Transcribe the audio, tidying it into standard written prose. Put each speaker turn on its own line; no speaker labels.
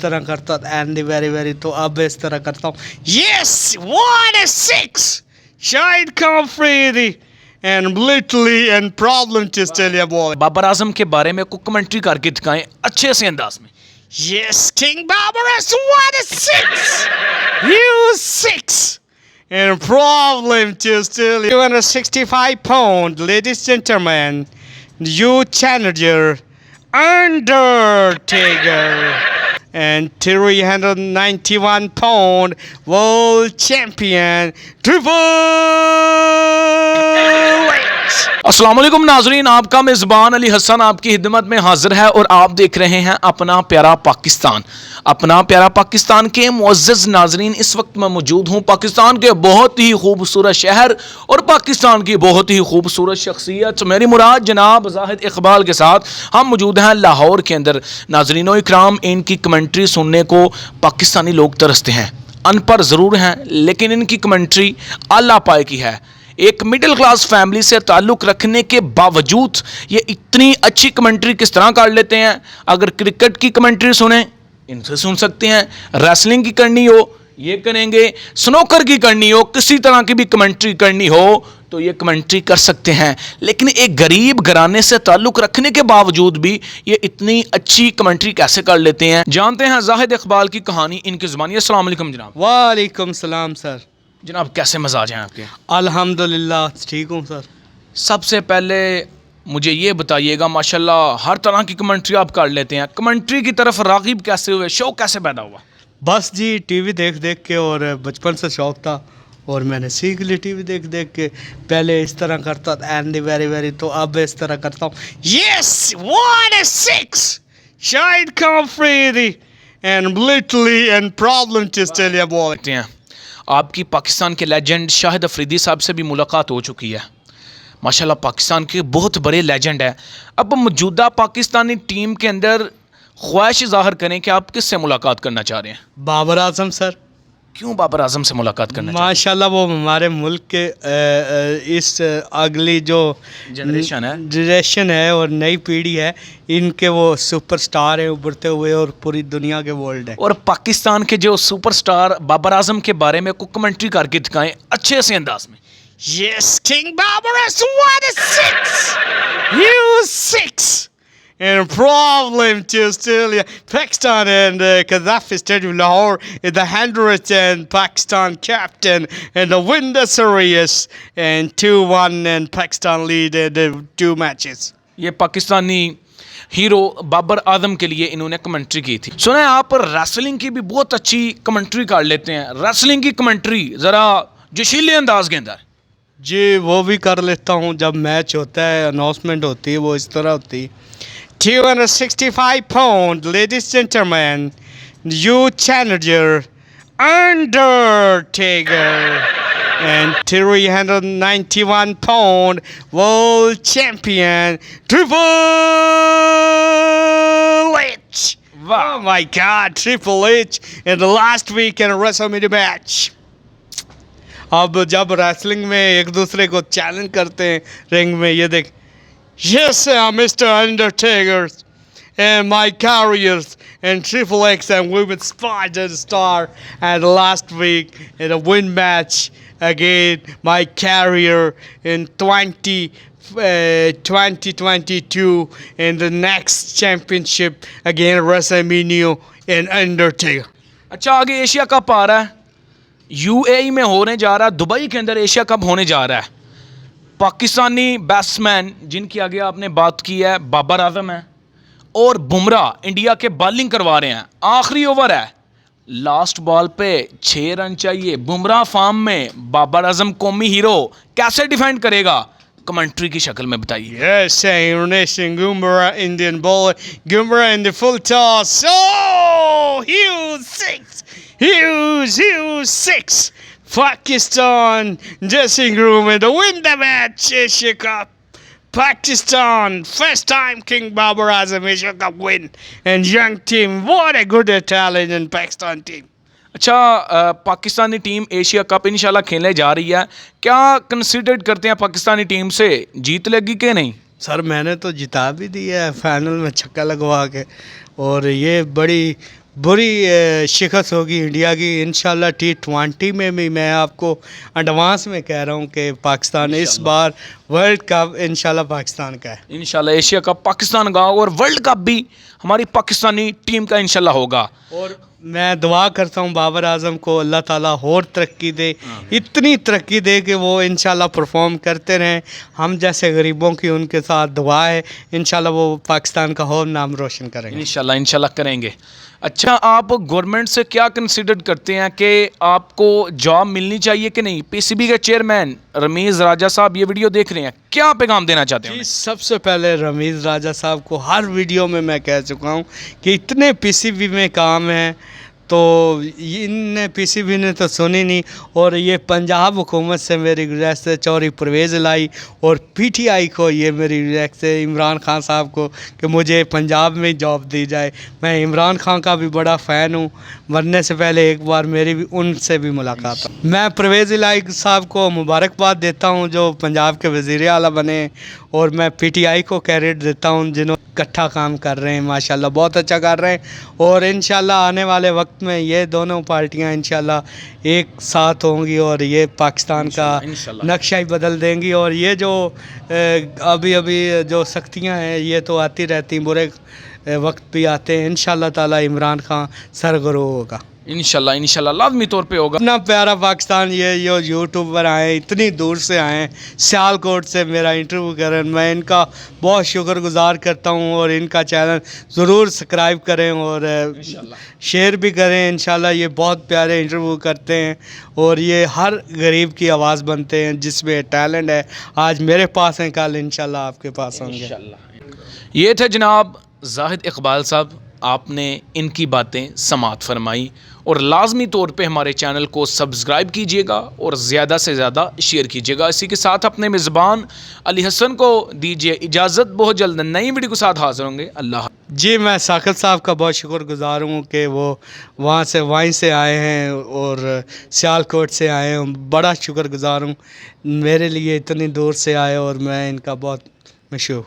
طرح کرتا and very تو اب اس طرح کرتا ہوں. Yes, what a six! Shahid Iqbal and literally and problem to tell you boy.
Babar Azam کے بارے میں کوئی کمنٹری کر کے دکھائیں اچھے سے انداز میں.
Yes, King Babar Azam, what a six! Huge six! And problem to tell you 265 pound, ladies and gentlemen, you challenger Undertaker, and 391 pound world champion Triple H.
السلام علیکم ناظرین، آپ کا میزبان علی حسن آپ کی خدمت میں حاضر ہے اور آپ دیکھ رہے ہیں اپنا پیارا پاکستان. اپنا پیارا پاکستان کے معزز ناظرین، اس وقت میں موجود ہوں پاکستان کے بہت ہی خوبصورت شہر اور پاکستان کی بہت ہی خوبصورت شخصیت میری مراد جناب زاہد اقبال کے ساتھ. ہم موجود ہیں لاہور کے اندر. ناظرین و اکرام، ان کی کمنٹری سننے کو پاکستانی لوگ ترستے ہیں. ان پڑھ ضرور ہیں لیکن ان کی کمنٹری اعلیٰ پائے کی ہے. ایک مڈل کلاس فیملی سے تعلق رکھنے کے باوجود یہ اتنی اچھی کمنٹری کس طرح کر لیتے ہیں؟ اگر کرکٹ کی کمنٹری سنیں ان سے سن سکتے ہیں، ریسلنگ کی کرنی ہو یہ کریں گے، سنوکر کی کرنی ہو، کسی طرح کی بھی کمنٹری کرنی ہو تو یہ کمنٹری کر سکتے ہیں. لیکن ایک غریب گھرانے سے تعلق رکھنے کے باوجود بھی یہ اتنی اچھی کمنٹری کیسے کر لیتے ہیں؟ جانتے ہیں زاہد اقبال کی کہانی ان کی زبانی. السلام علیکم جناب.
وعلیکم السلام سر.
جناب کیسے مزاج ہیں آپ کے؟
الحمدللہ ٹھیک ہوں سر.
سب سے پہلے مجھے یہ بتائیے گا، ماشاءاللہ ہر طرح کی کمنٹری آپ کر لیتے ہیں، کمنٹری کی طرف راغب کیسے ہوئے، شوق کیسے پیدا ہوا؟
بس جی ٹی وی دیکھ کے، اور بچپن سے شوق تھا اور میں نے سیکھ لی ٹی وی دیکھ کے. پہلے اس طرح کرتا اینڈ ویری تو اب اس طرح کرتا ہوں. Yes, what a six! Shahid Iqbal and literally and problem to tell you boy.
آپ کی پاکستان کے لیجنڈ شاہد افریدی صاحب سے بھی ملاقات ہو چکی ہے. ماشاءاللہ پاکستان کے بہت بڑے لیجنڈ ہیں. اب موجودہ پاکستانی ٹیم کے اندر خواہش ظاہر کریں کہ آپ کس سے ملاقات کرنا چاہ رہے ہیں؟
بابر اعظم سر.
کیوں بابر اعظم سے ملاقات کرنا چاہ رہے ہیں؟
ماشاءاللہ وہ ہمارے ملک کے اس اگلی جو جنریشن ہے اور نئی پیڑھی ہے ان کے وہ سپر سٹار ہیں ابھرتے ہوئے اور پوری دنیا کے ورلڈ ہے.
اور پاکستان کے جو سپر سٹار بابر اعظم کے بارے میں کوئی کمنٹری کر کے دکھائیں اچھے سے انداز میں.
Yes, King Babar Azam, what a six! Huge six! And problem to tell you, Pakistan and Gaddafi Stadium Lahore is the 100th and Pakistan captain and the win the series and 2-1 and Pakistan lead the two matches.
یہ Pakistani hero Babar Azam کے لیے انہوں نے commentary کی تھی. سنیں آپ wrestling کی بھی بہت اچھی کمنٹری کر لیتے ہیں. ریسلنگ کی کمنٹری ذرا جوشیلے انداز کے اندر.
جی وہ بھی کر لیتا ہوں. جب میچ ہوتا ہے اناؤنسمنٹ ہوتی ہے وہ اس طرح ہوتی ہے. 265 pound, ladies and gentlemen, you challenger Undertaker, and 391 pound world champion Triple H.
Wow.
Oh my God, Triple H in the last week in a WrestleMania match. اب جب ریسلنگ میں ایک دوسرے کو چیلنج کرتے ہیں رنگ میں، یہ دیکھ. Yes, Mr. Undertaker and my carriers and Triple X and we will spot the star. And last week in a win match again, my carrier in 2022 in the next championship again WrestleMania and Undertaker.
اچھا آگے Asia cup آ رہا ہے، you اے ای میں ہونے جا رہا ہے، Dubai کے اندر ایشیا کپ ہونے جا رہا ہے. پاکستانی بیٹسمین جن کی آگے آپ نے بات کی ہے بابر اعظم ہے اور بمراہ انڈیا کے بالنگ کروا رہے ہیں. آخری اوور ہے، لاسٹ بال پہ 6 رن چاہیے. بمراہ فارم میں بابر اعظم قومی ہیرو کیسے ڈیفینڈ کرے گا؟ کمنٹری کی شکل میں بتائیے.
Yes, Nation Gumra Indian bowler. Gumra in the full toss. Oh, huge six. Huge six. Pakistan dressing room and win the match. Asia Cup. Pakistan first time King Babar Azam Asia Cup win. And young team, what a good talent in Pakistan team.
اچھا Pakistani team Asia cup انشاءاللہ کھیلنے جا رہی ہے، کیا consider کرتے ہیں Pakistani team سے جیت لگی کہ نہیں؟
سر میں نے تو جتا بھی دی ہے فائنل میں چھکا لگوا کے، اور یہ بڑی بری شکست ہوگی انڈیا کی انشاءاللہ T20 میں بھی میں آپ کو ایڈوانس میں کہہ رہا ہوں کہ پاکستان اس بار ورلڈ کپ انشاءاللہ پاکستان کا ہے.
انشاءاللہ ایشیا کپ پاکستان کا اور ورلڈ کپ بھی ہماری پاکستانی ٹیم کا انشاءاللہ ہوگا.
اور میں دعا کرتا ہوں بابر اعظم کو اللہ تعالیٰ اور ترقی دے, اتنی ترقی دے کہ وہ انشاءاللہ پرفارم کرتے رہیں. ہم جیسے غریبوں کی ان کے ساتھ دعا ہے, انشاءاللہ وہ پاکستان کا اور نام روشن کریں گے.
انشاءاللہ کریں گے. اچھا, آپ گورنمنٹ سے کیا کنسیڈر کرتے ہیں کہ آپ کو جاب ملنی چاہیے کہ نہیں؟ پی سی بی کے چیئرمین رمیز راجہ صاحب یہ ویڈیو دیکھ رہے ہیں, کیا پیغام دینا چاہتے ہیں؟
سب سے پہلے رمیز راجہ صاحب کو ہر ویڈیو میں کہہ چکا ہوں کہ اتنے پی سی بی میں کام ہیں تو ان نے پی سی بی نے تو سنی نہیں. اور یہ پنجاب حکومت سے میری گزارش ہے, چوری پرویز لائی, اور پی ٹی آئی کو یہ میری گزارش ہے عمران خان صاحب کو کہ مجھے پنجاب میں جاب دی جائے. میں عمران خان کا بھی بڑا فین ہوں, مرنے سے پہلے ایک بار میری بھی ان سے بھی ملاقات ہے. میں پرویز لائی صاحب کو مبارکباد دیتا ہوں جو پنجاب کے وزیر اعلیٰ بنے, اور میں پی ٹی آئی کو کریڈٹ دیتا ہوں جنہوں اکٹھا کام کر رہے ہیں, ماشاءاللہ بہت اچھا کر رہے ہیں. اور انشاءاللہ آنے والے وقت میں یہ دونوں پارٹیاں انشاءاللہ ایک ساتھ ہوں گی اور یہ پاکستان کا نقشہ ہی بدل دیں گی. اور یہ جو ابھی جو سختیاں ہیں یہ تو آتی رہتی ہیں, برے وقت بھی آتے ہیں. انشاءاللہ تعالی عمران خان سرگرو ہوگا,
انشاءاللہ لازمی طور پہ ہوگا.
اپنا پیارا پاکستان یہ یوٹیوبر آئے اتنی دور سے آئے ہیں, سیالکوٹ سے میرا انٹرویو کریں, میں ان کا بہت شکر گزار کرتا ہوں. اور ان کا چینل ضرور سبسکرائب کریں اور شیئر بھی کریں. انشاءاللہ یہ بہت پیارے انٹرویو کرتے ہیں اور یہ ہر غریب کی آواز بنتے ہیں. جس میں ٹیلنٹ ہے آج میرے پاس ہیں, کل انشاءاللہ آپ کے پاس ہوں گے.
یہ تھے جناب زاہد اقبال صاحب, آپ نے ان کی باتیں سماعت فرمائی. اور لازمی طور پہ ہمارے چینل کو سبسکرائب کیجیے گا اور زیادہ سے زیادہ شیئر کیجیے گا. اسی کے ساتھ اپنے میزبان علی حسن کو دیجیے اجازت, بہت جلد نئی ویڈیو کے ساتھ حاضر ہوں گے. اللہ
جی, میں ثاقب صاحب کا بہت شکر گزار ہوں کہ وہ وہیں سے آئے ہیں اور سیالکوٹ سے آئے ہیں. بڑا شکر گزار ہوں, میرے لیے اتنی دور سے آئے اور میں ان کا بہت مشہور